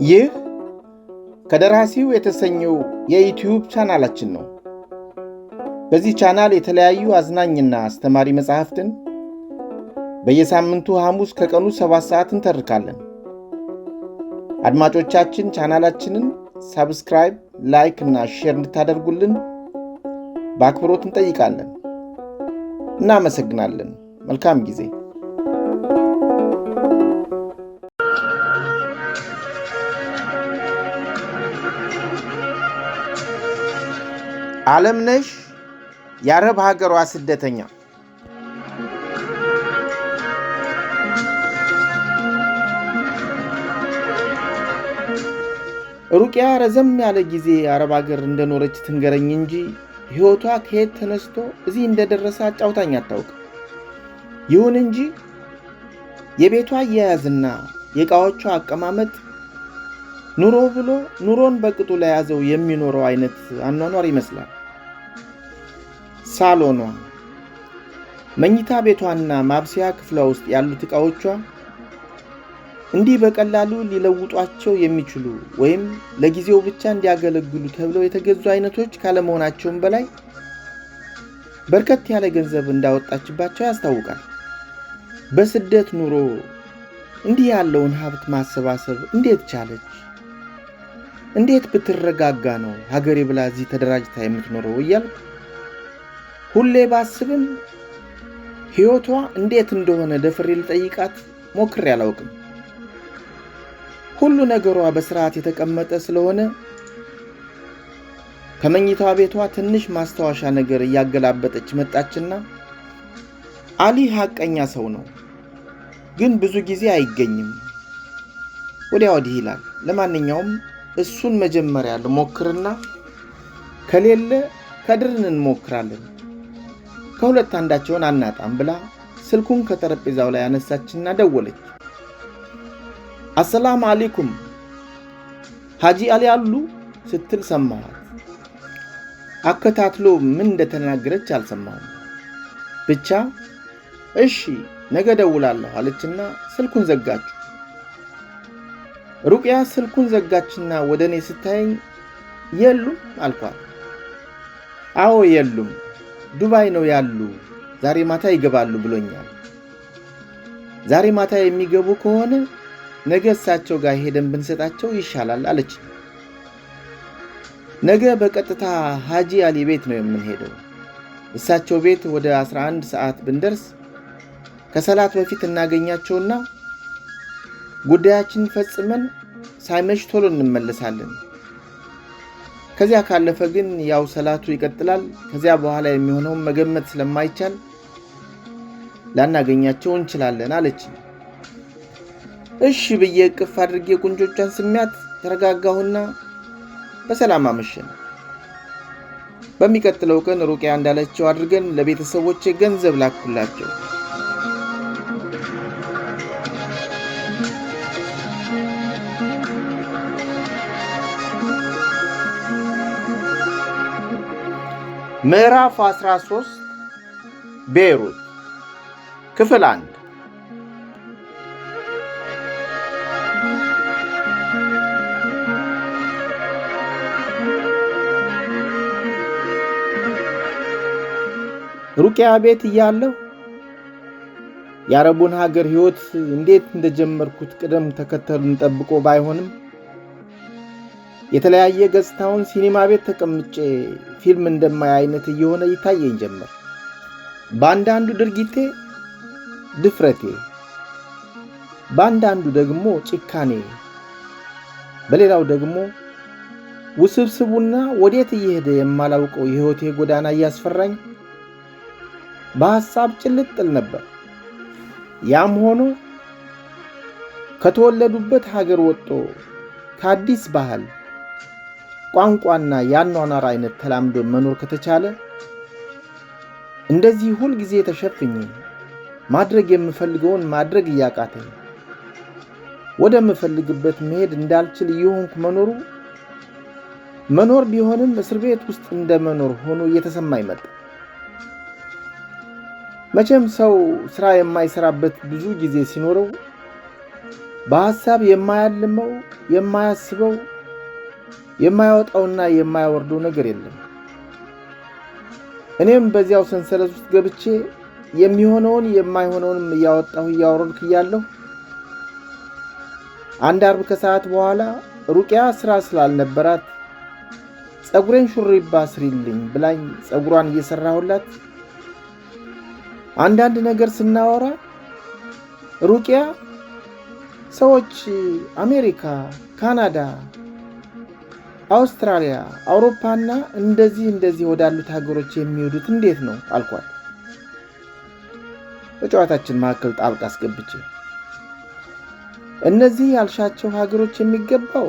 ይህ ከደራሲው የተሰኘው የዩቲዩብ ቻናላችን ነው። በዚህ ቻናል የተለያዩ አዝናኝና አስተማሪ መጽሐፍትን በየሳምንቱ ሐሙስ ከቀኑ 7 ሰዓት እንተርካለን። አድማጮቻችን ቻናላችንን ሰብስክራይብ፣ ላይክ እና ሼር እንድታደርጉልን በአክብሮት እንጠይቃለን። እናመሰግናለን። መልካም ጊዜ። ዓለምነሽ የአረብ ሀገሯ ስደተኛ። ሩቅያ ረዘም ያለ ጊዜ አረብ ሀገር እንደኖረች ትንገረኝ እንጂ ሕይወቷ ከየት ተነስቶ እዚህ እንደደረሰ አጫውታኝ አታውቅም። ይሁን እንጂ የቤቷ አያያዝና የዕቃዎቿ አቀማመጥ ኑሮ ብሎ ኑሮን በቅጡ ለያዘው የሚኖረው አይነት አኗኗር ይመስላል። ሳሎኗ፣ መኝታ ቤቷና ማብሰያ ክፍሏ ውስጥ ያሉት ዕቃዎቿ እንዲህ በቀላሉ ሊለውጧቸው የሚችሉ ወይም ለጊዜው ብቻ እንዲያገለግሉ ተብለው የተገዙ አይነቶች ካለመሆናቸውም በላይ በርከት ያለ ገንዘብ እንዳወጣችባቸው ያስታውቃል። በስደት ኑሮ እንዲህ ያለውን ሀብት ማሰባሰብ እንዴት ቻለች? እንዴት ብትረጋጋ ነው ሀገሬ ብላ እዚህ ተደራጅታ የምትኖረው እያልኩ ሁሌ ባስብም ሕይወቷ እንዴት እንደሆነ ደፍሬ ልጠይቃት ሞክሬ አላውቅም። ሁሉ ነገሯ በስርዓት የተቀመጠ ስለሆነ ከመኝታ ቤቷ ትንሽ ማስታወሻ ነገር እያገላበጠች መጣችና አሊ ሐቀኛ ሰው ነው፣ ግን ብዙ ጊዜ አይገኝም፣ ወዲያ ወዲህ ይላል። ለማንኛውም እሱን መጀመሪያ ልሞክርና ከሌለ ከድርን እንሞክራለን፣ ከሁለት አንዳቸውን አናጣም ብላ ስልኩን ከጠረጴዛው ላይ አነሳችና ደወለች። አሰላም አለይኩም ሐጂ አሊ አሉ ስትል ሰማኋት። አከታትሎ ምን እንደተናገረች አልሰማሁም። ብቻ እሺ ነገ ደውላለሁ አለችና ስልኩን ዘጋችሁ። ሩቅያ ስልኩን ዘጋችና ወደ እኔ ስታየኝ የሉም አልኳት። አዎ የሉም፣ ዱባይ ነው ያሉ፣ ዛሬ ማታ ይገባሉ ብሎኛል። ዛሬ ማታ የሚገቡ ከሆነ ነገ እሳቸው ጋር ሄደን ብንሰጣቸው ይሻላል አለች። ነገ በቀጥታ ሐጂ አሊ ቤት ነው የምንሄደው። እሳቸው ቤት ወደ 11 ሰዓት ብንደርስ ከሰላት በፊት እናገኛቸውና ጉዳያችንን ፈጽመን ሳይመሽ ቶሎ እንመለሳለን። ከዚያ ካለፈ ግን ያው ሰላቱ ይቀጥላል። ከዚያ በኋላ የሚሆነውን መገመት ስለማይቻል ላናገኛቸው እንችላለን አለች። እሺ ብዬ እቅፍ አድርጌ ቁንጮቿን ስሚያት ተረጋጋሁና በሰላም አመሸን። በሚቀጥለው ቀን ሩቅያ እንዳለችው አድርገን ለቤተሰቦቼ ገንዘብ ላኩላቸው። ምዕራፍ 13 ቤይሩት ክፍል 1። ሩቅያ ቤት እያለሁ የአረቡን ሀገር ሕይወት እንዴት እንደጀመርኩት ቅደም ተከተሉን ጠብቆ ባይሆንም የተለያየ ገጽታውን ሲኒማ ቤት ተቀምጬ ፊልም እንደማይ አይነት እየሆነ ይታየኝ ጀመር። በአንዳንዱ ድርጊቴ ድፍረቴ፣ በአንዳንዱ ደግሞ ጭካኔ፣ በሌላው ደግሞ ውስብስቡና ወዴት እየሄደ የማላውቀው የሕይወቴ ጎዳና እያስፈራኝ በሐሳብ ጭልጥል ነበር። ያም ሆኖ ከተወለዱበት ሀገር ወጥቶ ከአዲስ ባህል፣ ቋንቋና የአኗኗር አይነት ተላምዶ መኖር ከተቻለ እንደዚህ ሁል ጊዜ ተሸፍኜ ማድረግ የምፈልገውን ማድረግ እያቃተኝ ወደ ምፈልግበት መሄድ እንዳልችል እየሆንኩ መኖር ቢሆንም እስር ቤት ውስጥ እንደመኖር ሆኖ እየተሰማኝ መጣ። መቼም ሰው ስራ የማይሰራበት ብዙ ጊዜ ሲኖረው በሐሳብ የማያልመው የማያስበው የማያወጣውና የማያወርደው ነገር የለም። እኔም በዚያው ሰንሰለት ውስጥ ገብቼ የሚሆነውን የማይሆነውንም እያወጣሁ እያወረድኩ እያለሁ አንድ ዓርብ ከሰዓት በኋላ ሩቅያ ስራ ስላልነበራት ጸጉሬን ሹሩባ ስሪልኝ ብላኝ ጸጉሯን እየሰራሁላት አንዳንድ ነገር ስናወራ ሩቅያ ሰዎች አሜሪካ፣ ካናዳ፣ አውስትራሊያ፣ አውሮፓና እንደዚህ ወዳሉት ሀገሮች የሚሄዱት እንዴት ነው አልኳት። በጨዋታችን መካከል ጣልቃ አስገብቼ እነዚህ ያልሻቸው ሀገሮች የሚገባው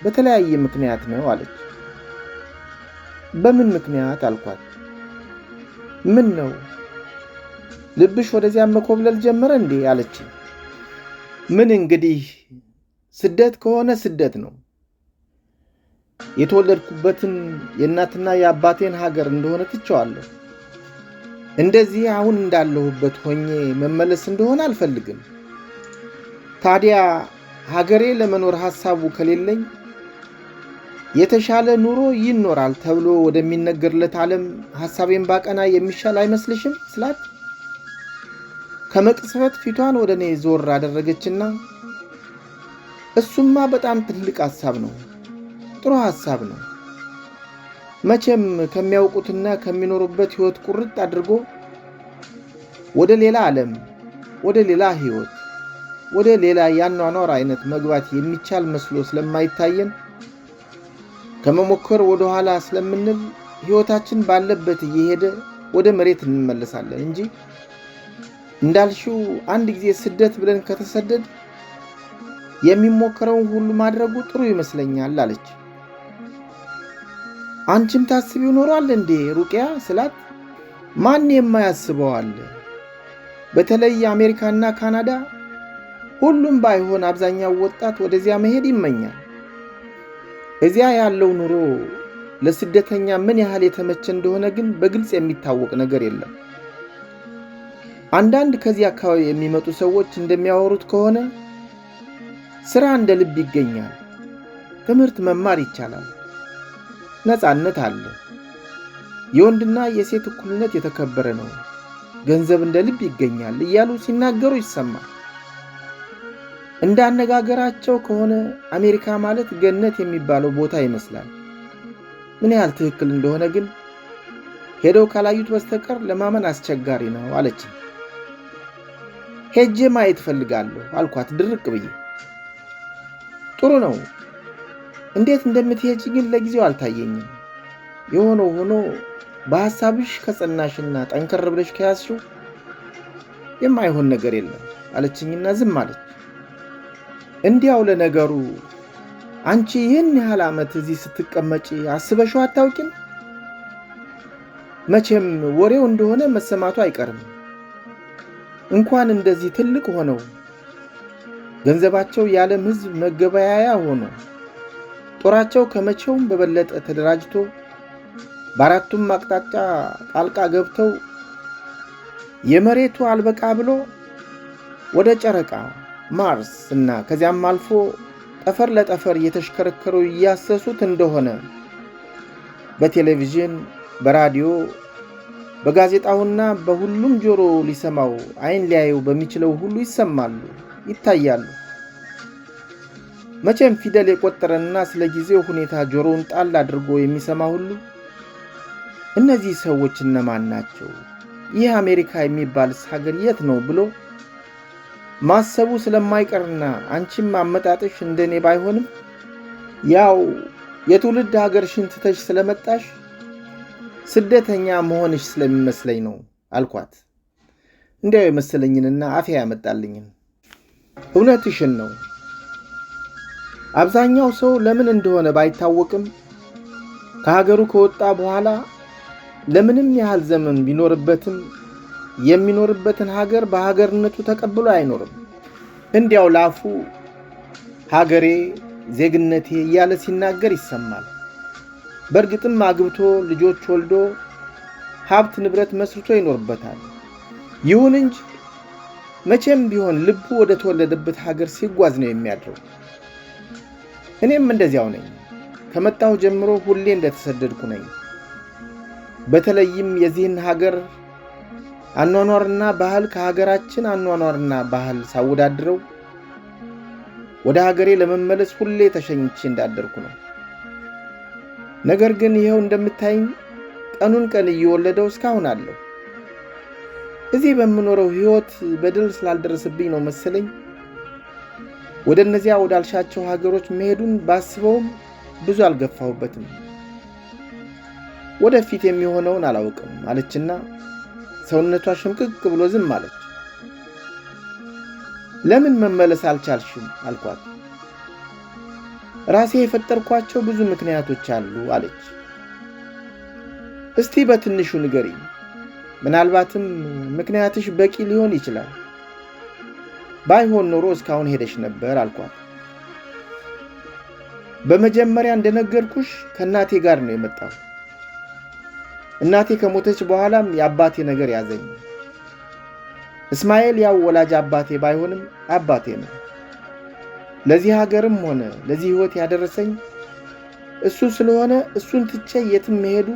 በተለያየ ምክንያት ነው አለች። በምን ምክንያት አልኳት። ምን ነው ልብሽ ወደዚያ መኮብለል ጀመረ እንዴ አለች። ምን እንግዲህ ስደት ከሆነ ስደት ነው። የተወለድኩበትን የእናትና የአባቴን ሀገር እንደሆነ ትቼዋለሁ። እንደዚህ አሁን እንዳለሁበት ሆኜ መመለስ እንደሆነ አልፈልግም። ታዲያ ሀገሬ ለመኖር ሐሳቡ ከሌለኝ የተሻለ ኑሮ ይኖራል ተብሎ ወደሚነገርለት ዓለም ሐሳቤን ባቀና የሚሻል አይመስልሽም ስላት ከመቅጽበት ፊቷን ወደ እኔ ዞር አደረገችና እሱማ በጣም ትልቅ ሐሳብ ነው፣ ጥሩ ሐሳብ ነው። መቼም ከሚያውቁትና ከሚኖሩበት ሕይወት ቁርጥ አድርጎ ወደ ሌላ ዓለም፣ ወደ ሌላ ሕይወት፣ ወደ ሌላ ያኗኗር አይነት መግባት የሚቻል መስሎ ስለማይታየን ከመሞከር ወደ ኋላ ስለምንል ሕይወታችን ባለበት እየሄደ ወደ መሬት እንመለሳለን እንጂ እንዳልሽው አንድ ጊዜ ስደት ብለን ከተሰደድ የሚሞከረውን ሁሉ ማድረጉ ጥሩ ይመስለኛል አለች። አንቺም ታስቢው ኖሯል እንዴ ሩቅያ ስላት ማን የማያስበው አለ? በተለይ አሜሪካና ካናዳ ሁሉም ባይሆን አብዛኛው ወጣት ወደዚያ መሄድ ይመኛል። እዚያ ያለው ኑሮ ለስደተኛ ምን ያህል የተመቸ እንደሆነ ግን በግልጽ የሚታወቅ ነገር የለም። አንዳንድ ከዚህ አካባቢ የሚመጡ ሰዎች እንደሚያወሩት ከሆነ ስራ እንደ ልብ ይገኛል፣ ትምህርት መማር ይቻላል፣ ነፃነት አለ፣ የወንድና የሴት እኩልነት የተከበረ ነው፣ ገንዘብ እንደ ልብ ይገኛል እያሉ ሲናገሩ ይሰማል። እንደ አነጋገራቸው ከሆነ አሜሪካ ማለት ገነት የሚባለው ቦታ ይመስላል። ምን ያህል ትክክል እንደሆነ ግን ሄደው ካላዩት በስተቀር ለማመን አስቸጋሪ ነው አለች። ሄጄ ማየት ፈልጋለሁ አልኳት ድርቅ ብዬ። ጥሩ ነው፣ እንዴት እንደምትሄጂ ግን ለጊዜው አልታየኝም። የሆነው ሆኖ በሐሳብሽ ከጸናሽና ጠንከር ብለሽ ከያዝሽው የማይሆን ነገር የለም አለችኝና ዝም አለች። እንዲያው ለነገሩ አንቺ ይህን ያህል ዓመት እዚህ ስትቀመጪ አስበሽው አታውቂም? መቼም ወሬው እንደሆነ መሰማቱ አይቀርም። እንኳን እንደዚህ ትልቅ ሆነው ገንዘባቸው የዓለም ሕዝብ መገበያያ ሆኖ ጦራቸው ከመቼውም በበለጠ ተደራጅቶ በአራቱም አቅጣጫ ጣልቃ ገብተው የመሬቱ አልበቃ ብሎ ወደ ጨረቃ፣ ማርስ እና ከዚያም አልፎ ጠፈር ለጠፈር እየተሽከረከሩ እያሰሱት እንደሆነ በቴሌቪዥን፣ በራዲዮ፣ በጋዜጣውና በሁሉም ጆሮ ሊሰማው አይን ሊያየው በሚችለው ሁሉ ይሰማሉ፣ ይታያሉ። መቼም ፊደል የቆጠረና ስለ ጊዜው ሁኔታ ጆሮውን ጣል አድርጎ የሚሰማ ሁሉ እነዚህ ሰዎች እነማን ናቸው? ይህ አሜሪካ የሚባልስ ሀገር የት ነው ብሎ ማሰቡ ስለማይቀርና አንቺም አመጣጥሽ እንደኔ ባይሆንም ያው የትውልድ ሀገርሽን ትተሽ ስለመጣሽ ስደተኛ መሆንሽ ስለሚመስለኝ ነው አልኳት። እንዲያው የመሰለኝንና አፌ ያመጣልኝን። እውነትሽን ነው። አብዛኛው ሰው ለምን እንደሆነ ባይታወቅም ከሀገሩ ከወጣ በኋላ ለምንም ያህል ዘመን ቢኖርበትም የሚኖርበትን ሀገር በሀገርነቱ ተቀብሎ አይኖርም። እንዲያው ላፉ ሀገሬ፣ ዜግነቴ እያለ ሲናገር ይሰማል። በእርግጥም አግብቶ ልጆች ወልዶ ሀብት ንብረት መስርቶ ይኖርበታል። ይሁን እንጂ መቼም ቢሆን ልቡ ወደ ተወለደበት ሀገር ሲጓዝ ነው የሚያድረው። እኔም እንደዚያው ነኝ። ከመጣሁ ጀምሮ ሁሌ እንደተሰደድኩ ነኝ። በተለይም የዚህን ሀገር አኗኗርና ባህል ከሀገራችን አኗኗርና ባህል ሳወዳድረው ወደ ሀገሬ ለመመለስ ሁሌ ተሸኝቼ እንዳደርኩ ነው። ነገር ግን ይኸው እንደምታይኝ ቀኑን ቀን እየወለደው እስካሁን አለሁ። እዚህ በምኖረው ሕይወት በደል ስላልደረሰብኝ ነው መሰለኝ ወደ እነዚያ ወዳልሻቸው ሀገሮች መሄዱን ባስበውም ብዙ አልገፋሁበትም። ወደፊት የሚሆነውን አላውቅም አለችና ሰውነቷ ሽምቅቅ ብሎ ዝም አለች። ለምን መመለስ አልቻልሽም አልኳት። ራሴ የፈጠርኳቸው ብዙ ምክንያቶች አሉ አለች። እስቲ በትንሹ ንገሪኝ፣ ምናልባትም ምክንያትሽ በቂ ሊሆን ይችላል። ባይሆን ኖሮ እስካሁን ሄደሽ ነበር አልኳት። በመጀመሪያ እንደነገርኩሽ ከእናቴ ጋር ነው የመጣው። እናቴ ከሞተች በኋላም የአባቴ ነገር ያዘኝ። እስማኤል ያው ወላጅ አባቴ ባይሆንም አባቴ ነው። ለዚህ ሀገርም ሆነ ለዚህ ሕይወት ያደረሰኝ እሱ ስለሆነ እሱን ትቼ የትም መሄዱ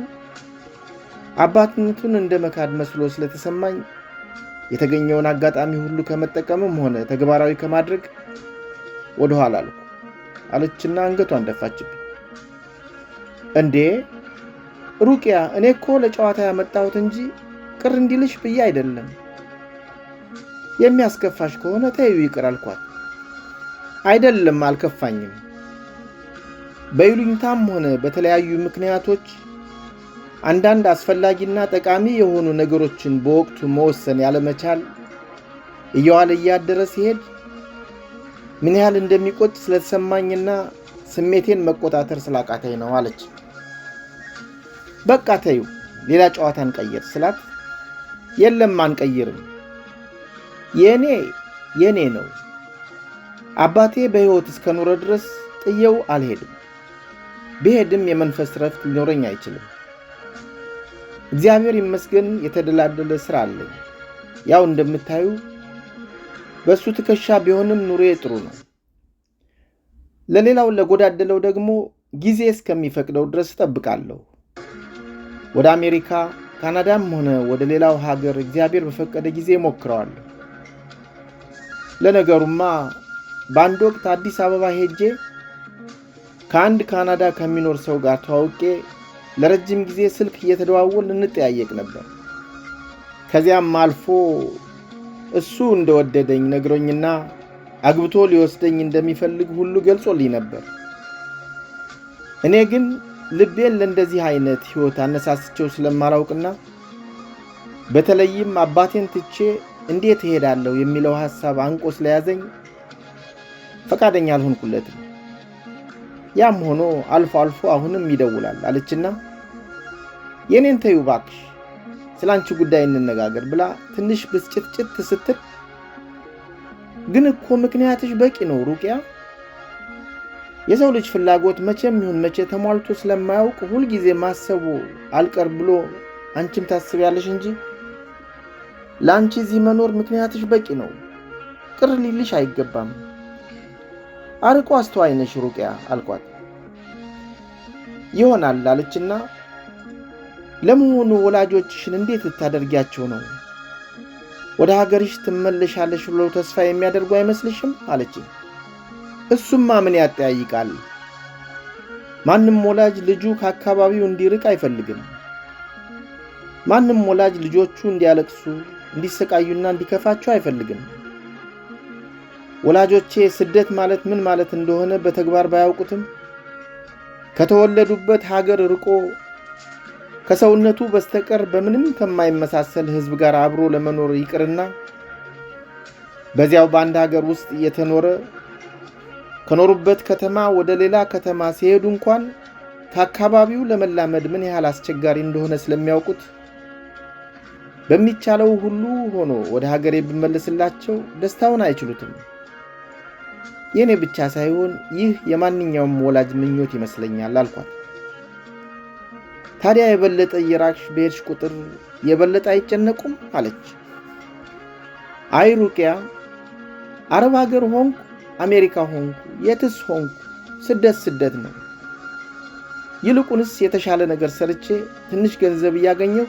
አባትነቱን እንደ መካድ መስሎ ስለተሰማኝ የተገኘውን አጋጣሚ ሁሉ ከመጠቀምም ሆነ ተግባራዊ ከማድረግ ወደ ኋላ አልኩ አለችና አንገቷን ደፋችብኝ። እንዴ ሩቅያ፣ እኔ እኮ ለጨዋታ ያመጣሁት እንጂ ቅር እንዲልሽ ብዬ አይደለም። የሚያስከፋሽ ከሆነ ተይው ይቅር አልኳት። አይደለም አልከፋኝም። በይሉኝታም ሆነ በተለያዩ ምክንያቶች አንዳንድ አስፈላጊና ጠቃሚ የሆኑ ነገሮችን በወቅቱ መወሰን ያለመቻል እየዋለ እያደረ ሲሄድ ምን ያህል እንደሚቆጭ ስለተሰማኝና ስሜቴን መቆጣጠር ስላቃተኝ ነው አለች። በቃ ተይው ሌላ ጨዋታ እንቀይር ስላት የለም አንቀይርም፣ የኔ ነው። አባቴ በሕይወት እስከኖረ ድረስ ጥየው አልሄድም። ብሄድም የመንፈስ ረፍት ሊኖረኝ አይችልም። እግዚአብሔር ይመስገን የተደላደለ ሥራ አለኝ። ያው እንደምታዩ በሱ ትከሻ ቢሆንም ኑሮዬ ጥሩ ነው። ለሌላው ለጎዳደለው ደግሞ ጊዜ እስከሚፈቅደው ድረስ እጠብቃለሁ። ወደ አሜሪካ፣ ካናዳም ሆነ ወደ ሌላው ሀገር እግዚአብሔር በፈቀደ ጊዜ ሞክረዋለሁ። ለነገሩማ በአንድ ወቅት አዲስ አበባ ሄጄ ከአንድ ካናዳ ከሚኖር ሰው ጋር ተዋውቄ ለረጅም ጊዜ ስልክ እየተደዋወል እንጠያየቅ ነበር። ከዚያም አልፎ እሱ እንደወደደኝ ነግሮኝና አግብቶ ሊወስደኝ እንደሚፈልግ ሁሉ ገልጾልኝ ነበር። እኔ ግን ልቤን ለእንደዚህ አይነት ሕይወት አነሳስቸው ስለማላውቅና በተለይም አባቴን ትቼ እንዴት እሄዳለሁ የሚለው ሐሳብ አንቆ ስለያዘኝ ፈቃደኛ አልሆንኩለትም። ያም ሆኖ አልፎ አልፎ አሁንም ይደውላል አለችና የኔን ተይው እባክሽ ስላንቺ ጉዳይ እንነጋገር ብላ ትንሽ ብስጭትጭት ስትል ግን እኮ ምክንያትሽ በቂ ነው ሩቅያ። የሰው ልጅ ፍላጎት መቼም ይሁን መቼ ተሟልቶ ስለማያውቅ ሁልጊዜ ማሰቡ አልቀር ብሎ አንቺም ታስቢያለሽ እንጂ ለአንቺ እዚህ መኖር ምክንያትሽ በቂ ነው። ቅር ሊልሽ አይገባም። አርቆ አስተዋይ ነሽ ሩቅያ አልኳት። ይሆናል አለችና ለመሆኑ ወላጆችሽን እንዴት ልታደርጊያቸው ነው? ወደ ሀገርሽ ትመለሻለሽ ብለው ተስፋ የሚያደርጉ አይመስልሽም አለችኝ። እሱማ ምን ያጠያይቃል? ማንም ወላጅ ልጁ ከአካባቢው እንዲርቅ አይፈልግም። ማንም ወላጅ ልጆቹ እንዲያለቅሱ፣ እንዲሰቃዩና እንዲከፋቸው አይፈልግም። ወላጆቼ ስደት ማለት ምን ማለት እንደሆነ በተግባር ባያውቁትም ከተወለዱበት ሀገር ርቆ ከሰውነቱ በስተቀር በምንም ከማይመሳሰል ሕዝብ ጋር አብሮ ለመኖር ይቅርና በዚያው በአንድ ሀገር ውስጥ እየተኖረ ከኖሩበት ከተማ ወደ ሌላ ከተማ ሲሄዱ እንኳን ከአካባቢው ለመላመድ ምን ያህል አስቸጋሪ እንደሆነ ስለሚያውቁት በሚቻለው ሁሉ ሆኖ ወደ ሀገሬ ብመለስላቸው ደስታውን አይችሉትም። የኔ ብቻ ሳይሆን ይህ የማንኛውም ወላጅ ምኞት ይመስለኛል አልኳት። ታዲያ የበለጠ የራቅሽ በሄድሽ ቁጥር የበለጠ አይጨነቁም አለች። አይ ሩቅያ፣ አረብ ሀገር ሆንኩ አሜሪካ ሆንኩ የትስ ሆንኩ ስደት ነው። ይልቁንስ የተሻለ ነገር ሰርቼ ትንሽ ገንዘብ እያገኘሁ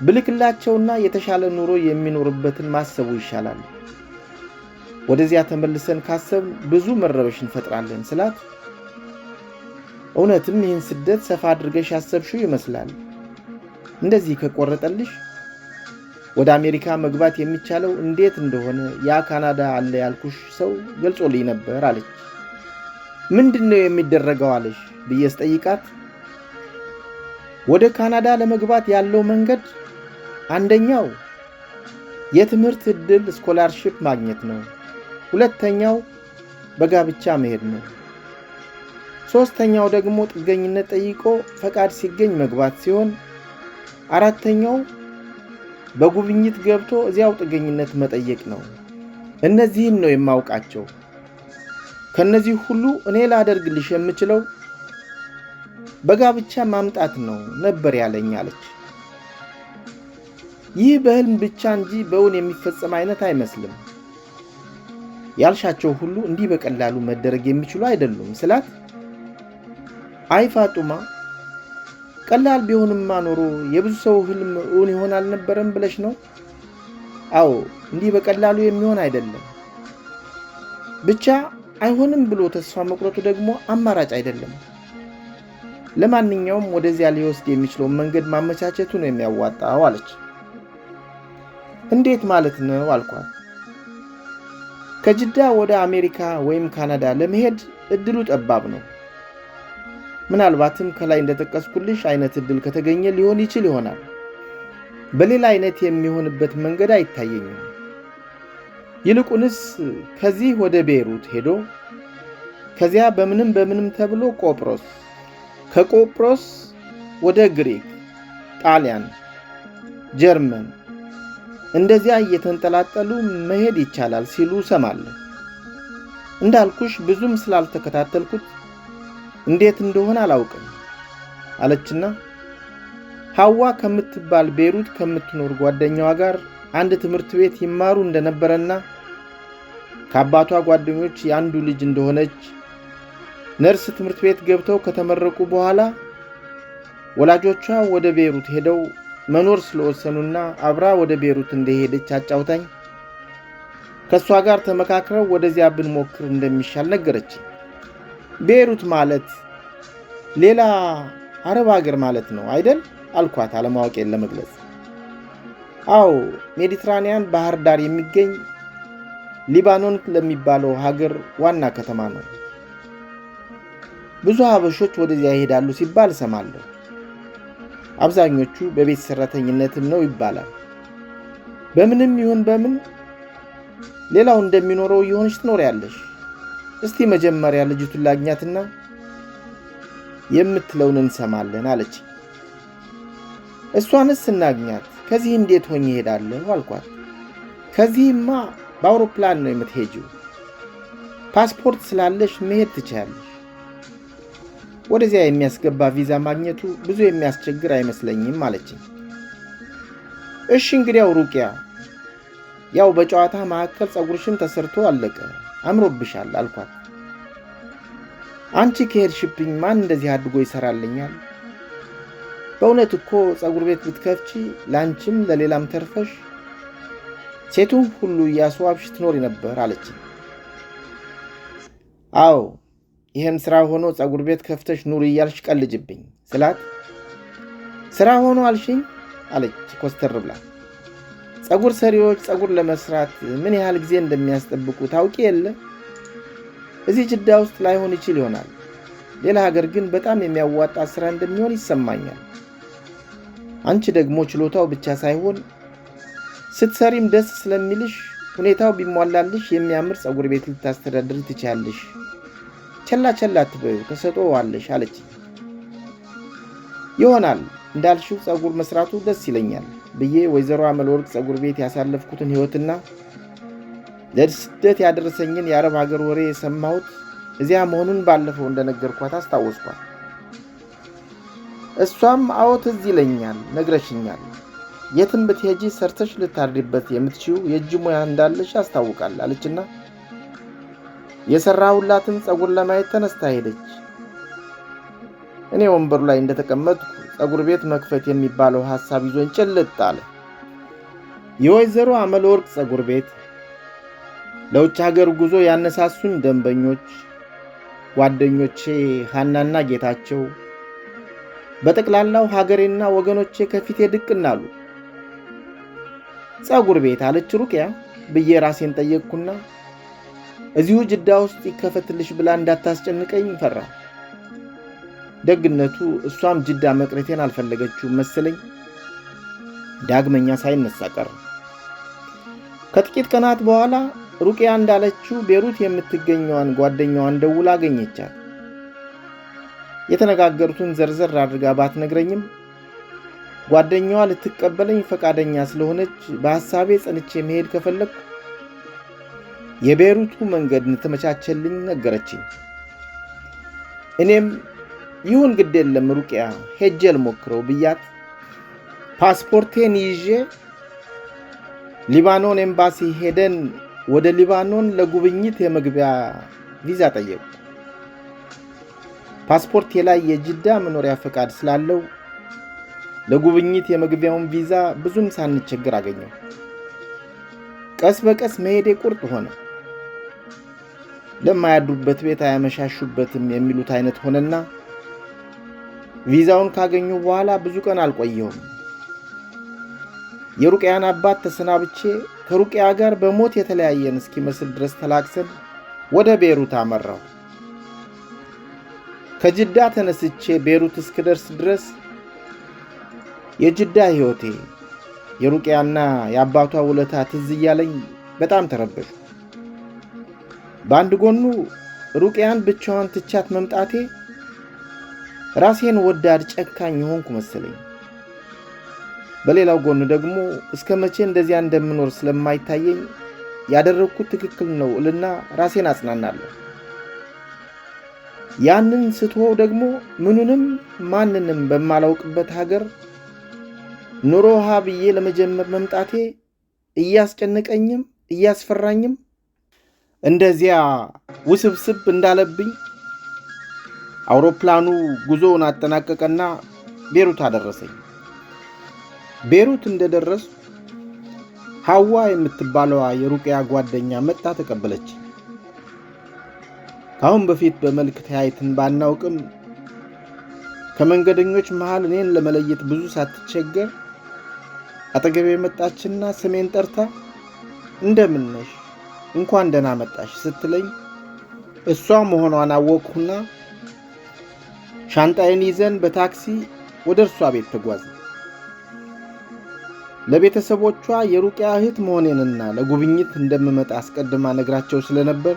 ብልክላቸውና የተሻለ ኑሮ የሚኖርበትን ማሰቡ ይሻላል። ወደዚያ ተመልሰን ካሰብን ብዙ መረበሽ እንፈጥራለን ስላት፣ እውነትም ይህን ስደት ሰፋ አድርገሽ ያሰብሽው ይመስላል። እንደዚህ ከቆረጠልሽ ወደ አሜሪካ መግባት የሚቻለው እንዴት እንደሆነ ያ ካናዳ አለ ያልኩሽ ሰው ገልጾልኝ ነበር አለች። ምንድነው የሚደረገው አለሽ ብዬ ስጠይቃት፣ ወደ ካናዳ ለመግባት ያለው መንገድ አንደኛው የትምህርት ዕድል ስኮላርሺፕ ማግኘት ነው። ሁለተኛው በጋብቻ መሄድ ነው። ሶስተኛው ደግሞ ጥገኝነት ጠይቆ ፈቃድ ሲገኝ መግባት ሲሆን፣ አራተኛው በጉብኝት ገብቶ እዚያው ጥገኝነት መጠየቅ ነው። እነዚህን ነው የማውቃቸው። ከነዚህ ሁሉ እኔ ላደርግልሽ የምችለው በጋብቻ ማምጣት ነው ነበር ያለኝ አለች። ይህ በህልም ብቻ እንጂ በእውን የሚፈጸም አይነት አይመስልም። ያልሻቸው ሁሉ እንዲህ በቀላሉ መደረግ የሚችሉ አይደሉም ስላት፣ አይ ፋጡማ፣ ቀላል ቢሆንማ ኖሮ የብዙ ሰው ህልም እውን ይሆን አልነበረም ብለሽ ነው? አዎ፣ እንዲህ በቀላሉ የሚሆን አይደለም። ብቻ አይሆንም ብሎ ተስፋ መቁረጡ ደግሞ አማራጭ አይደለም። ለማንኛውም ወደዚያ ሊወስድ የሚችለውን መንገድ ማመቻቸቱ ነው የሚያዋጣው አለች። እንዴት ማለት ነው አልኳት። ከጅዳ ወደ አሜሪካ ወይም ካናዳ ለመሄድ እድሉ ጠባብ ነው። ምናልባትም ከላይ እንደጠቀስኩልሽ አይነት እድል ከተገኘ ሊሆን ይችል ይሆናል። በሌላ አይነት የሚሆንበት መንገድ አይታየኝም። ይልቁንስ ከዚህ ወደ ቤይሩት ሄዶ ከዚያ በምንም ተብሎ ቆጵሮስ፣ ከቆጵሮስ ወደ ግሪክ፣ ጣሊያን፣ ጀርመን እንደዚያ እየተንጠላጠሉ መሄድ ይቻላል ሲሉ ሰማለሁ። እንዳልኩሽ ብዙም ስላልተከታተልኩት እንዴት እንደሆነ አላውቅም አለችና ሐዋ ከምትባል ቤይሩት ከምትኖር ጓደኛዋ ጋር አንድ ትምህርት ቤት ይማሩ እንደነበረና ከአባቷ ጓደኞች የአንዱ ልጅ እንደሆነች፣ ነርስ ትምህርት ቤት ገብተው ከተመረቁ በኋላ ወላጆቿ ወደ ቤይሩት ሄደው መኖር ስለወሰኑና አብራ ወደ ቤይሩት እንደሄደች አጫውታኝ ከሷ ጋር ተመካክረው ወደዚያ ብንሞክር እንደሚሻል ነገረች። ቤይሩት ማለት ሌላ አረብ ሀገር ማለት ነው አይደል አልኳት አለማወቄን ለመግለጽ። አዎ፣ ሜዲትራኒያን ባህር ዳር የሚገኝ ሊባኖን ለሚባለው ሀገር ዋና ከተማ ነው። ብዙ ሀበሾች ወደዚያ ይሄዳሉ ሲባል ሰማለሁ። አብዛኞቹ በቤት ሰራተኝነትም ነው ይባላል። በምንም ይሁን በምን ሌላው እንደሚኖረው ይሆንሽ ትኖሪያለሽ። እስቲ መጀመሪያ ልጅቱን ላግኛትና የምትለውን እንሰማለን አለች። እሷንስ እናግኛት፣ ከዚህ እንዴት ሆኜ እሄዳለሁ አልኳት። ከዚህማ በአውሮፕላን ነው የምትሄጂው። ፓስፖርት ስላለሽ መሄድ ትችያለሽ። ወደዚያ የሚያስገባ ቪዛ ማግኘቱ ብዙ የሚያስቸግር አይመስለኝም አለችኝ። እሺ እንግዲያው ሩቅያ፣ ያው በጨዋታ መካከል ጸጉርሽም ተሰርቶ አለቀ፣ አምሮብሻል አልኳት። አንቺ ከሄድሽብኝ ማን እንደዚህ አድርጎ ይሰራልኛል? በእውነት እኮ ጸጉር ቤት ብትከፍቺ ላንቺም ለሌላም ተርፈሽ ሴቱን ሁሉ እያስዋብሽ ትኖሪ ነበር አለችኝ። አዎ፣ ይህም ስራ ሆኖ ጸጉር ቤት ከፍተሽ ኑሪ እያልሽ ቀልጅብኝ ስላት፣ ስራ ሆኖ አልሽኝ አለች ኮስተር ብላ። ጸጉር ሰሪዎች ጸጉር ለመስራት ምን ያህል ጊዜ እንደሚያስጠብቁ ታውቂ የለ? እዚህ ጅዳ ውስጥ ላይሆን ይችል ይሆናል። ሌላ ሀገር ግን በጣም የሚያዋጣ ስራ እንደሚሆን ይሰማኛል። አንቺ ደግሞ ችሎታው ብቻ ሳይሆን ስትሰሪም ደስ ስለሚልሽ ሁኔታው ቢሟላልሽ የሚያምር ጸጉር ቤት ልታስተዳድሪ ትችያለሽ። ቸላ አትበዩ፣ ተሰጥኦዋለሽ አለች። ይሆናል እንዳልሽው ጸጉር መስራቱ ደስ ይለኛል ብዬ ወይዘሮ አመለወርቅ ጸጉር ቤት ያሳለፍኩትን ህይወትና ለስደት ያደረሰኝን የአረብ ሀገር ወሬ የሰማሁት እዚያ መሆኑን ባለፈው እንደነገርኳት አስታወስኳት። እሷም አዎ ትዝ ይለኛል፣ ነግረሽኛል፣ የትም ብትሄጂ ሰርተሽ ልታድሪበት የምትችው የእጅ ሙያ እንዳለሽ ያስታውቃል አለችና የሰራሁላትን ጸጉር ለማየት ተነስታ ሄደች። እኔ ወንበሩ ላይ እንደተቀመጥኩ ጸጉር ቤት መክፈት የሚባለው ሐሳብ ይዞኝ ጭልጥ አለ። የወይዘሮ አመለወርቅ ጸጉር ቤት ለውጭ ሀገር ጉዞ ያነሳሱኝ ደንበኞች ጓደኞቼ ሐናና ጌታቸው በጠቅላላው ሀገሬና ወገኖቼ ከፊቴ ድቅና አሉ። ጸጉር ቤት አለች ሩቅያ ብዬ ራሴን ጠየቅኩና እዚሁ ጅዳ ውስጥ ይከፈትልሽ ብላ እንዳታስጨንቀኝ ፈራ። ደግነቱ እሷም ጅዳ መቅረቴን አልፈለገችውም መሰለኝ። ዳግመኛ ሳይነሳ ቀረ። ከጥቂት ቀናት በኋላ ሩቅያ እንዳለችው ቤሩት የምትገኘዋን ጓደኛዋን ደውላ አገኘቻት። የተነጋገሩትን ዘርዘር አድርጋ ባትነግረኝም ጓደኛዋ ልትቀበለኝ ፈቃደኛ ስለሆነች በሐሳቤ ጸንቼ መሄድ ከፈለኩ የቤሩቱ መንገድ እንተመቻቸልኝ ነገረችኝ። እኔም ይሁን ግድ የለም ሩቅያ ሄጄ ልሞክረው ብያት ፓስፖርቴን ይዤ ሊባኖን ኤምባሲ ሄደን ወደ ሊባኖን ለጉብኝት የመግቢያ ቪዛ ጠየቁ። ፓስፖርቴ ላይ የጅዳ መኖሪያ ፈቃድ ስላለው ለጉብኝት የመግቢያውን ቪዛ ብዙም ሳንቸገር አገኘው። ቀስ በቀስ መሄዴ ቁርጥ ሆነ። ለማያድሩበት ቤት አያመሻሹበትም የሚሉት አይነት ሆነና ቪዛውን ካገኙ በኋላ ብዙ ቀን አልቆየሁም። የሩቅያን አባት ተሰናብቼ ከሩቅያ ጋር በሞት የተለያየን እስኪመስል ድረስ ተላቅሰን ወደ ቤሩት አመራሁ። ከጅዳ ተነስቼ ቤሩት እስክደርስ ድረስ የጅዳ ሕይወቴ የሩቅያና የአባቷ ውለታ ትዝ እያለኝ በጣም ተረበሹ። በአንድ ጎኑ ሩቅያን ብቻዋን ትቻት መምጣቴ ራሴን ወዳድ ጨካኝ ሆንኩ መሰለኝ። በሌላው ጎኑ ደግሞ እስከ መቼ እንደዚያ እንደምኖር ስለማይታየኝ ያደረኩት ትክክል ነው እልና ራሴን አጽናናለሁ። ያንን ስትሆው ደግሞ ምኑንም ማንንም በማላውቅበት ሀገር ኑሮ ብዬ ለመጀመር መምጣቴ እያስጨነቀኝም እያስፈራኝም እንደዚያ ውስብስብ እንዳለብኝ አውሮፕላኑ ጉዞውን አጠናቀቀና ቤሩት አደረሰኝ። ቤሩት እንደደረሱ ሐዋ የምትባለዋ የሩቅያ ጓደኛ መጣ ተቀበለች። ካሁን በፊት በመልክ ተያይተን ባናውቅም ከመንገደኞች መሃል እኔን ለመለየት ብዙ ሳትቸገር አጠገቤ መጣችና ስሜን ጠርታ እንደምን ነሽ እንኳን ደህና መጣሽ ስትለኝ እሷ መሆኗን አወቅሁና ሻንጣዬን ይዘን በታክሲ ወደ እርሷ ቤት ተጓዝን። ለቤተሰቦቿ የሩቅያ እህት መሆኔንና ለጉብኝት እንደምመጣ አስቀድማ ነግራቸው ስለነበር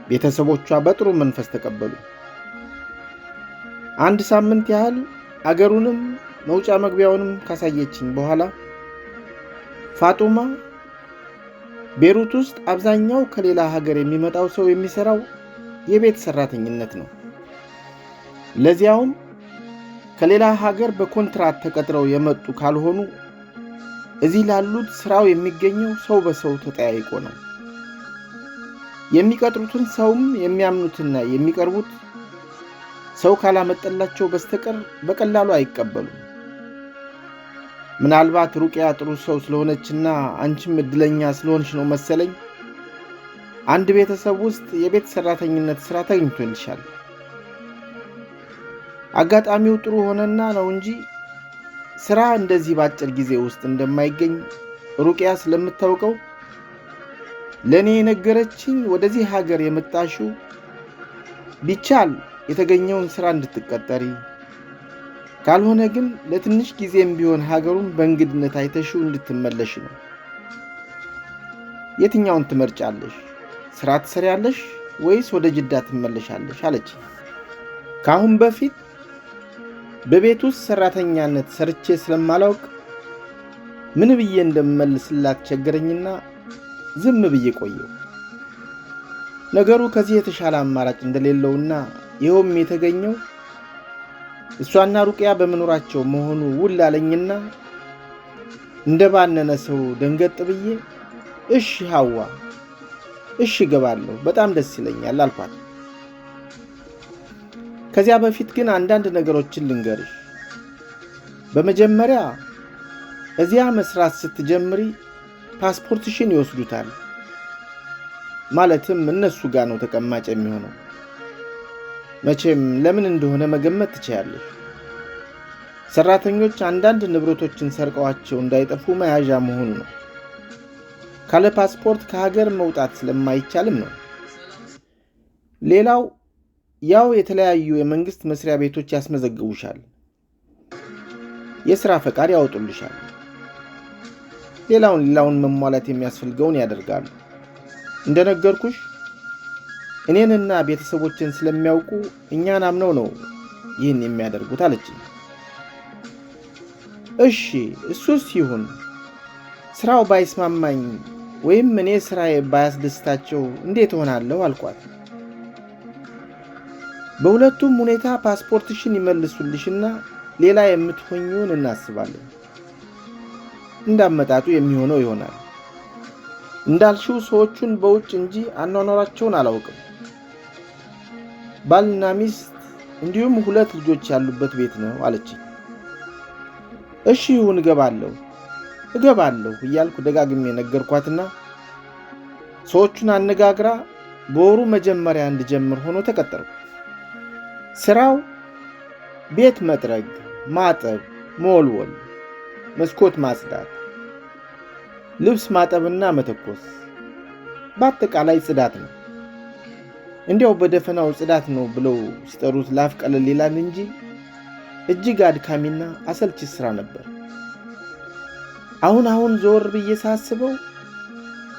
ቤተሰቦቿ በጥሩ መንፈስ ተቀበሉ። አንድ ሳምንት ያህል አገሩንም መውጫ መግቢያውንም ካሳየችኝ በኋላ ፋጡማ ቤሩት ውስጥ አብዛኛው ከሌላ ሀገር የሚመጣው ሰው የሚሰራው የቤት ሰራተኝነት ነው። ለዚያውም ከሌላ ሀገር በኮንትራት ተቀጥረው የመጡ ካልሆኑ እዚህ ላሉት ስራው የሚገኘው ሰው በሰው ተጠያይቆ ነው። የሚቀጥሩትን ሰውም የሚያምኑትና የሚቀርቡት ሰው ካላመጠላቸው በስተቀር በቀላሉ አይቀበሉም። ምናልባት ሩቅያ ጥሩ ሰው ስለሆነችና አንቺም እድለኛ ስለሆንሽ ነው መሰለኝ አንድ ቤተሰብ ውስጥ የቤት ሰራተኝነት ስራ ተገኝቶልሻል። አጋጣሚው ጥሩ ሆነና ነው እንጂ ስራ እንደዚህ ባጭር ጊዜ ውስጥ እንደማይገኝ ሩቅያ ስለምታውቀው ለኔ የነገረችኝ ወደዚህ ሀገር የመጣሽው ቢቻል የተገኘውን ስራ እንድትቀጠሪ ካልሆነ ግን ለትንሽ ጊዜም ቢሆን ሀገሩን በእንግድነት አይተሽው እንድትመለሽ ነው። የትኛውን ትመርጫለሽ? ስራ ትሰሪያለሽ ወይስ ወደ ጅዳ ትመለሻለሽ አለች። ካሁን በፊት በቤት ውስጥ ሰራተኛነት ሰርቼ ስለማላውቅ ምን ብዬ እንደምመልስላት ቸገረኝና ዝም ብዬ ቆየው። ነገሩ ከዚህ የተሻለ አማራጭ እንደሌለውና ይኸውም የተገኘው እሷና ሩቅያ በመኖራቸው መሆኑ ውል አለኝና እንደባነነ ሰው ደንገጥ ብዬ እሺ ሐዋ እሺ እገባለሁ፣ በጣም ደስ ይለኛል አልኳት። ከዚያ በፊት ግን አንዳንድ ነገሮችን ልንገርሽ። በመጀመሪያ እዚያ መስራት ስትጀምሪ ፓስፖርትሽን ይወስዱታል። ማለትም እነሱ ጋር ነው ተቀማጭ የሚሆነው። መቼም ለምን እንደሆነ መገመት ትችያለሽ። ሰራተኞች አንዳንድ ንብረቶችን ሰርቀዋቸው እንዳይጠፉ መያዣ መሆኑ ነው። ካለ ፓስፖርት ከሀገር መውጣት ስለማይቻልም ነው። ሌላው ያው የተለያዩ የመንግስት መስሪያ ቤቶች ያስመዘግቡሻል፣ የሥራ ፈቃድ ያወጡልሻል። ሌላውን መሟላት የሚያስፈልገውን ያደርጋሉ። እንደነገርኩሽ እኔንና ቤተሰቦችን ስለሚያውቁ እኛን አምነው ነው ይህን የሚያደርጉት አለችኝ። እሺ እሱስ ይሁን፣ ስራው ባይስማማኝ ወይም እኔ ስራዬ ባያስደስታቸው እንዴት ሆናለሁ አልኳት። በሁለቱም ሁኔታ ፓስፖርትሽን ይመልሱልሽና ሌላ የምትሆኚውን እናስባለን። እንዳመጣጡ የሚሆነው ይሆናል። እንዳልሽው ሰዎቹን በውጭ እንጂ አኗኗራቸውን አላውቅም። ባልና ሚስት እንዲሁም 2 ልጆች ያሉበት ቤት ነው አለችኝ። እሺ ይሁን እገባለሁ እያልኩ ደጋግሜ ነገርኳትና ሰዎቹን አነጋግራ በወሩ መጀመሪያ እንድጀምር ሆኖ ተቀጠርኩ። ስራው ቤት መጥረግ፣ ማጠብ፣ መወልወል፣ መስኮት ማጽዳት፣ ልብስ ማጠብና መተኮስ፣ በአጠቃላይ ጽዳት ነው። እንዲያው በደፈናው ጽዳት ነው ብለው ሲጠሩት ላፍ ቀለል ይላል እንጂ እጅግ አድካሚና አሰልቺ ስራ ነበር። አሁን ዞር ብዬ ሳስበው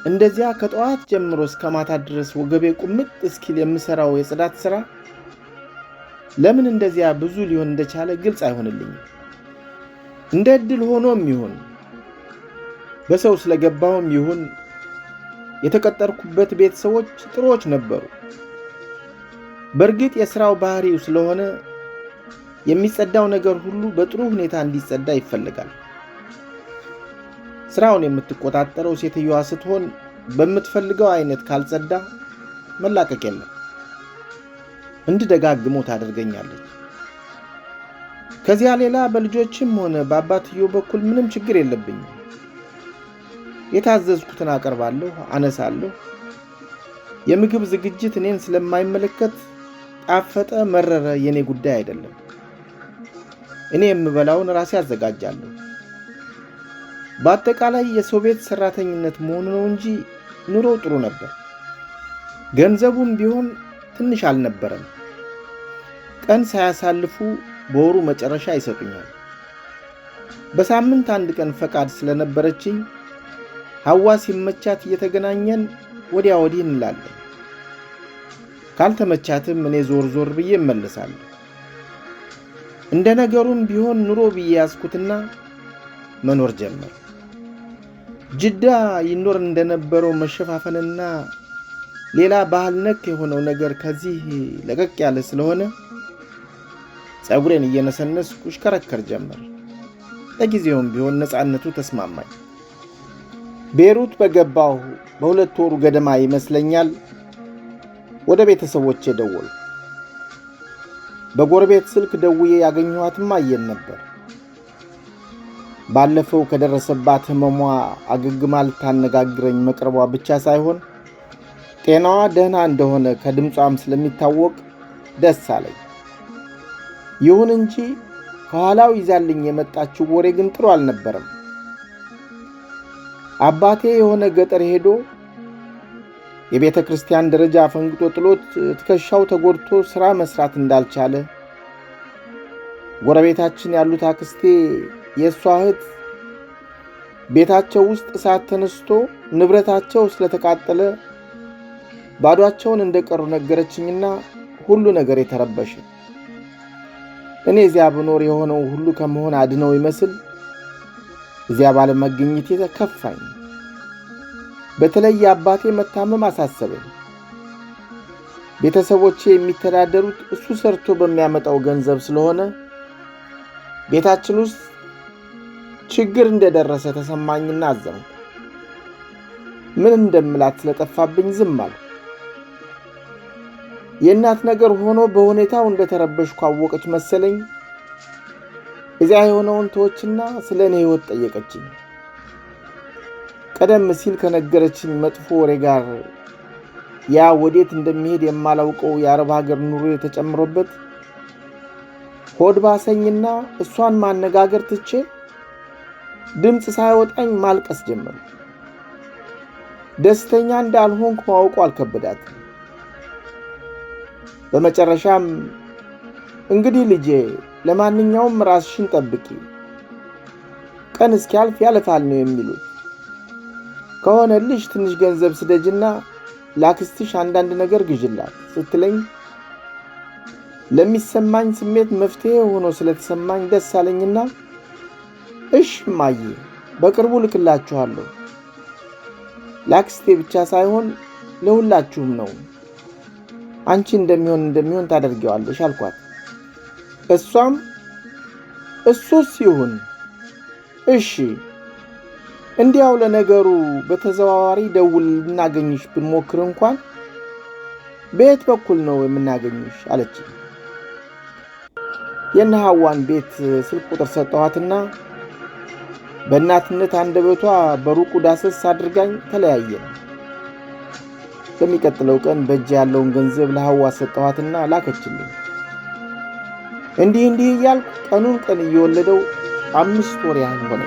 እንደዚያ ከጠዋት ጀምሮ እስከ ማታ ድረስ ወገቤ ቁምጥ እስኪል የምሰራው የጽዳት ስራ ለምን እንደዚያ ብዙ ሊሆን እንደቻለ ግልጽ አይሆንልኝም። እንደ ዕድል ሆኖም ይሁን በሰው ስለገባውም ይሁን የተቀጠርኩበት ቤተሰቦች ጥሩዎች ነበሩ። በእርግጥ የሥራው ባህሪው ስለሆነ የሚጸዳው ነገር ሁሉ በጥሩ ሁኔታ እንዲጸዳ ይፈልጋል። ስራውን የምትቆጣጠረው ሴትዮዋ ስትሆን በምትፈልገው አይነት ካልጸዳ መላቀቅ የለም። እንድደጋግመው ታደርገኛለች። ከዚያ ሌላ በልጆችም ሆነ በአባትየው በኩል ምንም ችግር የለብኝም። የታዘዝኩትን አቀርባለሁ፣ አነሳለሁ። የምግብ ዝግጅት እኔን ስለማይመለከት ጣፈጠ መረረ የኔ ጉዳይ አይደለም። እኔ የምበላውን ራሴ አዘጋጃለሁ። በአጠቃላይ የሰው ቤት ሰራተኝነት መሆኑ ነው እንጂ ኑሮው ጥሩ ነበር። ገንዘቡም ቢሆን ትንሽ አልነበረም። ቀን ሳያሳልፉ በወሩ መጨረሻ ይሰጡኛል። በሳምንት 1 ቀን ፈቃድ ስለነበረችኝ ሐዋ ሲመቻት እየተገናኘን ወዲያ ወዲህ እንላለን። ካልተመቻትም እኔ ዞር ብዬ እመለሳለሁ። እንደ ነገሩም ቢሆን ኑሮ ብዬ ያዝኩትና መኖር ጀመር። ጅዳ ይኖር እንደነበረው መሸፋፈንና ሌላ ባህል ነክ የሆነው ነገር ከዚህ ለቀቅ ያለ ስለሆነ ጸጉሬን እየነሰነስኩ እሽከረከር ጀመር። ለጊዜውም ቢሆን ነፃነቱ ተስማማኝ። ቤሩት በገባሁ በ2 ወሩ ገደማ ይመስለኛል ወደ ቤተሰቦቼ ደወልኩ። በጎረቤት ስልክ ደውዬ ያገኘኋትም አየን ነበር። ባለፈው ከደረሰባት ህመሟ አገግማ ልታነጋግረኝ መቅረቧ ብቻ ሳይሆን ጤናዋ ደህና እንደሆነ ከድምጿም ስለሚታወቅ ደስ አለኝ። ይሁን እንጂ ከኋላው ይዛልኝ የመጣችው ወሬ ግን ጥሩ አልነበረም። አባቴ የሆነ ገጠር ሄዶ የቤተ ክርስቲያን ደረጃ ፈንግጦ ጥሎት ትከሻው ተጎድቶ ሥራ መስራት እንዳልቻለ፣ ጎረቤታችን ያሉት አክስቴ የእሷ እህት ቤታቸው ውስጥ እሳት ተነስቶ ንብረታቸው ስለተቃጠለ ባዷቸውን እንደቀሩ ነገረችኝና ሁሉ ነገር የተረበሸ። እኔ እዚያ ብኖር የሆነው ሁሉ ከመሆን አድነው ይመስል እዚያ ባለመገኘቴ ተከፋኝ። በተለይ አባቴ መታመም አሳሰበኝ። ቤተሰቦቼ የሚተዳደሩት እሱ ሰርቶ በሚያመጣው ገንዘብ ስለሆነ ቤታችን ውስጥ ችግር እንደደረሰ ተሰማኝና አዘንኩ። ምን እንደምላት ስለጠፋብኝ ዝም አልኩ። የእናት ነገር ሆኖ በሁኔታው እንደተረበሽኩ አወቀች መሰለኝ። እዚያ የሆነውን ተወችና ስለ እኔ ሕይወት ጠየቀችኝ። ቀደም ሲል ከነገረችኝ መጥፎ ወሬ ጋር ያ ወዴት እንደሚሄድ የማላውቀው የአረብ ሀገር ኑሮ የተጨምሮበት ሆድ ባሰኝና እሷን ማነጋገር ትቼ ድምፅ ሳይወጣኝ ማልቀስ ጀመርኩ። ደስተኛ እንዳልሆንኩ ማወቁ አልከበዳትም። በመጨረሻም እንግዲህ ልጄ ለማንኛውም ራስሽን ጠብቂ፣ ቀን እስኪያልፍ ያልፋል ነው የሚሉት። ከሆነልሽ ትንሽ ገንዘብ ስደጅና ላክስትሽ አንዳንድ ነገር ግዥላት ስትለኝ ለሚሰማኝ ስሜት መፍትሄ ሆኖ ስለተሰማኝ ደስ አለኝና እሺ እማዬ በቅርቡ ልክላችኋለሁ፣ ላክስቴ ብቻ ሳይሆን ለሁላችሁም ነው፣ አንቺ እንደሚሆን ታደርጊዋለሽ አልኳት። እሷም እሱስ ይሁን እሺ፣ እንዲያው ለነገሩ በተዘዋዋሪ ደውል ልናገኝሽ ብንሞክር እንኳን በየት በኩል ነው የምናገኝሽ አለች። የእነ ሐዋን ቤት ስልክ ቁጥር ሰጠኋትና በእናትነት አንደበቷ በሩቁ ዳሰስ አድርጋኝ ተለያየን። በሚቀጥለው ቀን በእጅ ያለውን ገንዘብ ለሐዋ ሰጠኋትና ላከችልኝ። እንዲህ እያልኩ ቀኑን ቀን እየወለደው 5 ወር ያህል ሆነ።